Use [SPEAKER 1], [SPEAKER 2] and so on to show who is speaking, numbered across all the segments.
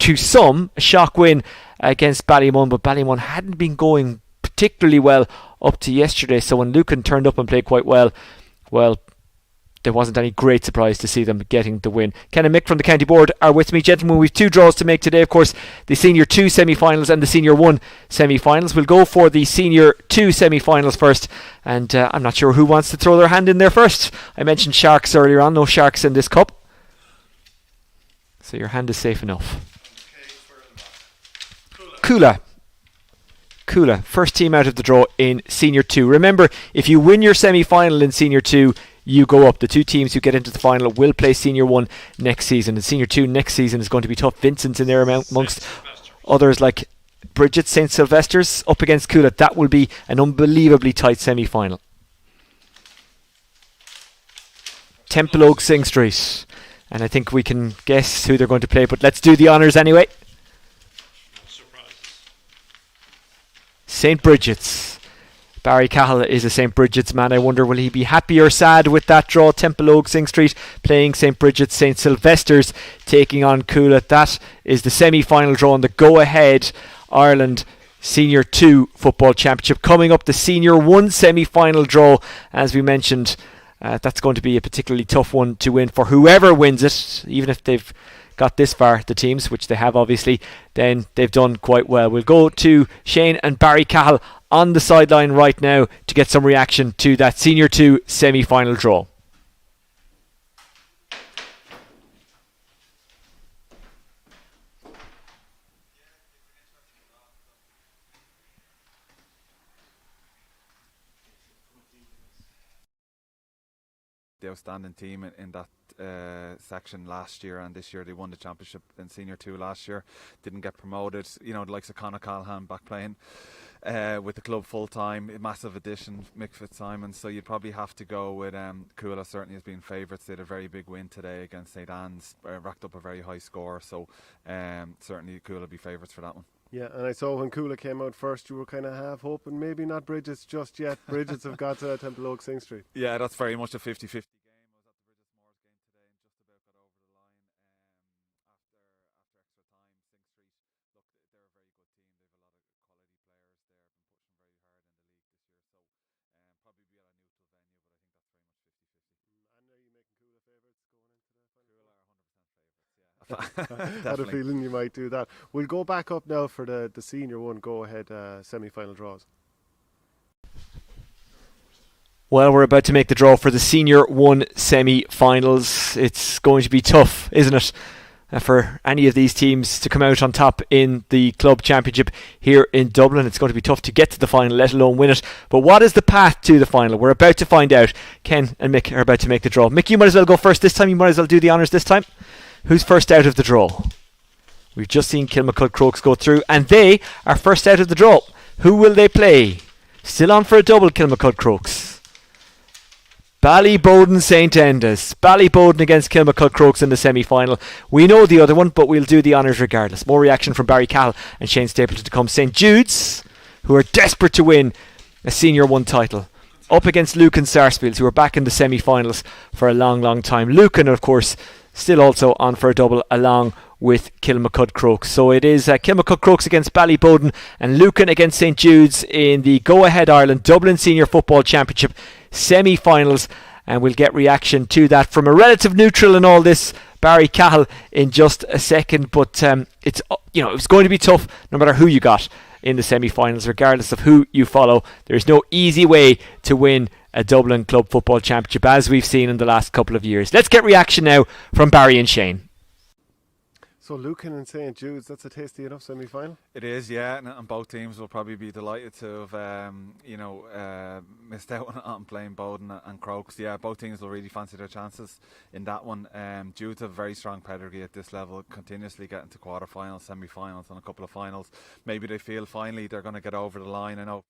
[SPEAKER 1] to some a shock win against Ballymun, but Ballymun hadn't been going particularly well up to yesterday, so when Lucan turned up and played quite well, there wasn't any great surprise to see them getting the win. Ken and Mick from the County Board are with me. Gentlemen, we've 2 draws to make today. Of course, the Senior 2 semi-finals and the Senior 1 semi-finals. We'll go for the Senior 2 semi-finals first, and I'm not sure who wants to throw their hand in there first. I mentioned Sharks earlier on. No Sharks in this cup, so your hand is safe enough. Kula, first team out of the draw in Senior 2. Remember, if you win your semi-final in Senior 2, you go up. The 2 teams who get into the final will play Senior 1 next season. And Senior 2 next season is going to be tough. Vincent's in there amongst others like Bridget, St. Sylvester's up against Coola. That will be an unbelievably tight semi-final. Temple Oak, Sing Street. And I think we can guess who they're going to play, but let's do the honours anyway. St. Bridget's. Barry Cahill is a St. Bridget's man. I wonder, will he be happy or sad with that draw? Temple Oak, Sing Street playing St. Bridget's. St. Sylvester's taking on Coola. That is the semi-final draw in the go-ahead Ireland Senior 2 Football Championship. Coming up, the Senior 1 semi-final draw, as we mentioned. That's going to be a particularly tough one to win for whoever wins it, even if they've got this far, the teams, which they have obviously, then they've done quite well. We'll go to Shane and Barry Cahill on the sideline right now to get some reaction to that Senior 2 semi-final draw.
[SPEAKER 2] The outstanding team in that section last year, and this year they won the championship in Senior 2 last year. Didn't get promoted. You know, the likes of Conor Callahan back playing with the club full time. A massive addition, Mick Fitzsimon. So you'd probably have to go with Coola, certainly as being favourites. They had a very big win today against St. Anne's, racked up a very high score. So certainly Coola will be favourites for that one.
[SPEAKER 3] Yeah, and I saw when Coola came out first, you were kind of half hoping maybe not Bridget's just yet. Bridget's have got to Temple Oak, Sing Street.
[SPEAKER 2] Yeah, that's very much a 50-50 game.
[SPEAKER 3] I had a feeling you might do that. We'll go back up now for the Senior 1 go-ahead semi-final draws.
[SPEAKER 1] Well, we're about to make the draw for the Senior 1 semi-finals. It's going to be tough, isn't it, for any of these teams to come out on top in the club championship here in Dublin. It's going to be tough to get to the final, let alone win it. But what is the path to the final? We're about to find out. Ken and Mick are about to make the draw. Mick, you might as well go first this time. You might as well do the honours this time. Who's first out of the draw? We've just seen Kilmacud Crokes go through, and they are first out of the draw. Who will they play? Still on for a double, Kilmacud Crokes. Ballyboden St. Enda's. Ballyboden against Kilmacud Crokes in the semi-final. We know the other one, but we'll do the honours regardless. More reaction from Barry Cahill and Shane Stapleton to come. St. Jude's, who are desperate to win a Senior 1 title, up against Lucan Sarsfields, who are back in the semi-finals for a long, long time. Lucan, of course, still also on for a double along with Kilmacud Crokes. So it is Kilmacud Crokes against Ballyboden and Lucan against St. Jude's in the Go Ahead Ireland Dublin Senior Football Championship semi-finals, and we'll get reaction to that from a relative neutral in all this, Barry Cahill, in just a second. But it's going to be tough no matter who you got in the semi-finals, regardless of who you follow. There's no easy way to win a Dublin Club Football Championship, as we've seen in the last couple of years. Let's get reaction now from Barry and Shane.
[SPEAKER 3] So Lucan and St. Jude's, that's a tasty enough semi-final.
[SPEAKER 2] It is, yeah, and both teams will probably be delighted to have, missed out on playing Bowden and Crokes. Yeah, both teams will really fancy their chances in that one. Jude's have very strong pedigree at this level, continuously getting to quarter-finals, semi-finals, and a couple of finals. Maybe they feel finally they're going to get over the line. I know.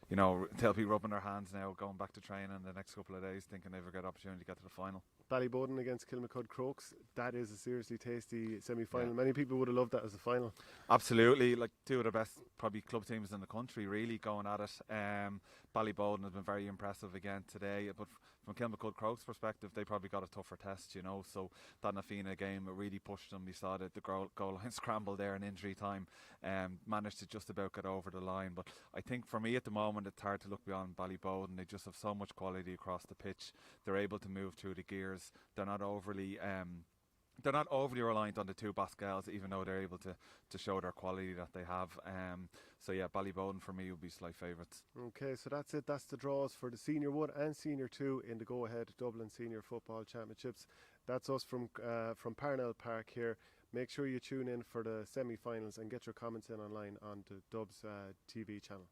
[SPEAKER 2] they'll be rubbing their hands now, going back to training the next couple of days, thinking they've a great opportunity to get to the final.
[SPEAKER 3] Ballyboden against Kilmacud Crokes, that is a seriously tasty semi-final.
[SPEAKER 2] Yeah.
[SPEAKER 3] Many people would have loved that as a final.
[SPEAKER 2] Absolutely, like two of the best probably club teams in the country really going at it. Ballyboden has been very impressive again today, but from Kilmacud Crokes' perspective, they probably got a tougher test, so that Nafina game, it really pushed them. We saw that the goal line scramble there in injury time, managed to just about get over the line. But I think for me at the moment, it's hard to look beyond Ballyboden. They just have so much quality across the pitch. They're able to move through the gears. They're not overly reliant on the two Bascals, even though they're able to show their quality that they have. So yeah, Ballyboden for me would be slight favourites.
[SPEAKER 3] Okay, so that's it. That's the draws for the Senior 1 and Senior 2 in the go-ahead Dublin Senior Football Championships. That's us from Parnell Park here. Make sure you tune in for the semi-finals and get your comments in online on the Dubs TV channel.